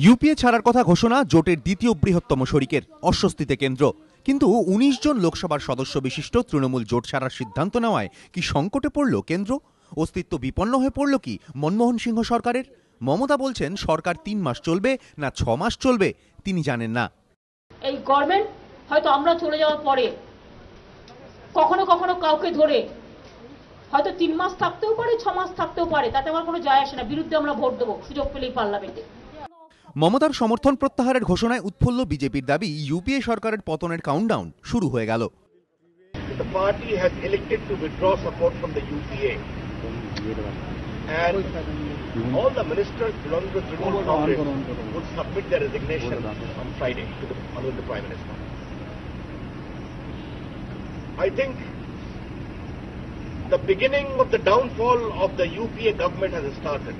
UPA ছাড়ার কথা ঘোষণা জোটের দ্বিতীয় বৃহত্তম শরিকের, অস্বস্তিতে কেন্দ্র। কিন্তু ১৯ জন লোকসভার সদস্য বিশিষ্ট তৃণমূল জোট ছাড়ার সিদ্ধান্ত নেওয়ায় কি সংকটে পড়ল কেন্দ্র? অস্তিত্ব বিপন্ন হয়ে পড়ল কি মনমোহন সিংহ সরকারের? মমতা বলছেন সরকার ৩ মাস চলবে না ৬ মাস চলবে তিনি জানেন না। এই গভর্নমেন্ট হয়তো আমরা চলে যাওয়ার পরে কখনো কখনো কাউকে ধরে হয়তো ৩ মাস থাকতেও পারে, ৬ মাস থাকতেও পারে, তাতে আমার কোনো যায় আসে না। বিরুদ্ধে আমরা ভোট দেবো সুযোগ পেলেই পার্লামেন্টে। মমতার সমর্থন প্রত্যাহারের ঘোষণায় উৎফুল্ল বিজেপির দাবি ইউপিএ সরকারের পতনের কাউন্টডাউন শুরু হয়ে গেল। The party has elected to withdraw support from the UPA, and all the ministers belonging to Trinamool Congress would submit their resignation on Friday to the Honorable Prime Minister. I think the beginning of the downfall of the UPA government has started.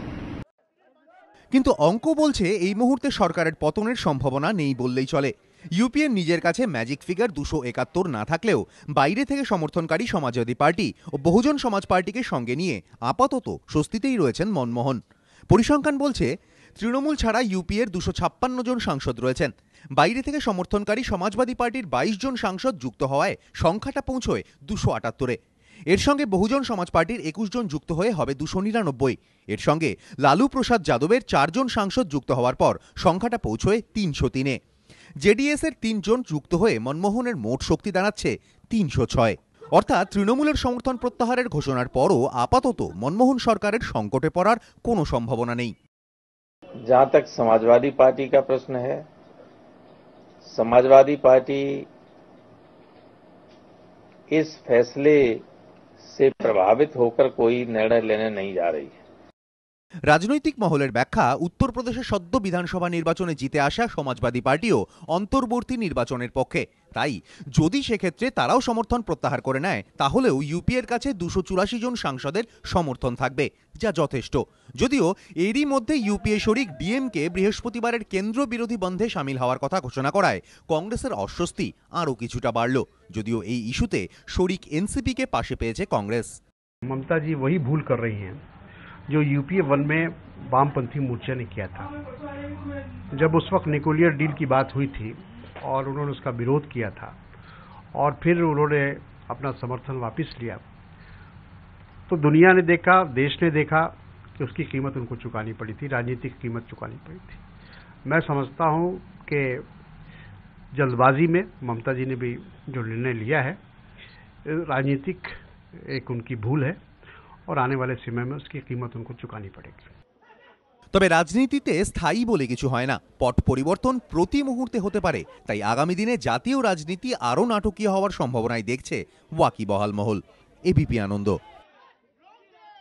কিন্তু অঙ্ক বলছে এই মুহূর্তে সরকারের পতনের সম্ভাবনা নেই বললেই চলে। ইউপিএ নিজের কাছে ম্যাজিক ফিগার ২৭১ না থাকলেও বাইরে থেকে সমর্থনকারী সমাজবাদী পার্টি ও বহুজন সমাজ পার্টিকে সঙ্গে নিয়ে আপাতত স্বস্তিতেই রয়েছেন মনমোহন। পরিসংখ্যান বলছে তৃণমূল ছাড়া ইউপিএর ২৫৬ জন সাংসদ রয়েছেন। বাইরে থেকে সমর্থনকারী সমাজবাদী পার্টির ২২ জন সাংসদ যুক্ত হওয়ায় সংখ্যাটা পৌঁছয় ২৭৮-এ। এর সঙ্গে বহুজন সমাজ পার্টির ২১ জন যুক্ত হয়ে হবে ২৯৯। এর সঙ্গে লালু প্রসাদ যাদবের ৪ জন সাংসদ যুক্ত হওয়ার পর সংখ্যাটা পৌঁছয় ৩০৩-এ। জেডিএস এর ৩ জন যুক্ত হয়ে মনমোহনের মোট শক্তি দাঁড়াচ্ছে ৩০৬। অর্থাৎ তৃণমূলের সমর্থন প্রত্যাহারের ঘোষণার পরও আপাতত মনমোহন সরকারের সংকটে পড়ার কোনো সম্ভাবনা নেই। जहां तक समाजवादी पार्टी का प्रश्न है, समाजवादी पार्टी इस फैसले से प्रभावित होकर कोई निर्णय लेने नहीं जा रही है। রাজনৈতিক মহলের ব্যাখ্যা, উত্তরপ্রদেশে সদ্য বিধানসভা নির্বাচনে জিতে আসা সমাজবাদী পার্টিও অন্তর্বর্তী নির্বাচনের পক্ষে। তাই যদি সেক্ষেত্রে তারাও সমর্থন প্রত্যাহার করে নেয় তাহলেও ইউপিএর কাছে ২৮৪ জন সাংসদের সমর্থন থাকবে, যা যথেষ্ট। যদিও এরই মধ্যে ইউপিএ শরিক ডিএমকে বৃহস্পতিবারের কেন্দ্র বিরোধী বন্ধে সামিল হওয়ার কথা ঘোষণা করায় কংগ্রেসের অস্বস্তি আরও কিছুটা বাড়ল। যদিও এই ইস্যুতে শরিক এনসিপিকে পাশে পেয়েছে কংগ্রেস। ममता जी वही भूल कर रही हैं जो यूपीए 1 में वामपंथी मोर्चा ने किया था। जब उस वक्त न्यूक्लियर डील की बात हुई थी और उन्होंने उसका विरोध किया था और फिर उन्होंने अपना समर्थन वापस लिया, तो दुनिया ने देखा, देश ने देखा कि उसकी कीमत उनको चुकानी पड़ी थी, राजनीतिक कीमत चुकानी पड़ी थी। मैं समझता हूं कि जल्दबाजी में ममता जी ने भी जो निर्णय लिया है राजनीतिक एक उनकी भूल है और आने वाले समय में उसकी कीमत उनको चुकानी पड़ेगी। তবে রাজনীতিতে স্থায়ী বলে কিছু হয় না, পট পরিবর্তন প্রতি মুহূর্তে হতে পারে। তাই আগামী দিনে জাতীয় রাজনীতি আরও নাটকীয় হওয়ার সম্ভাবনাই দেখছে ওয়াকিবহাল মহল। এবিপি আনন্দ।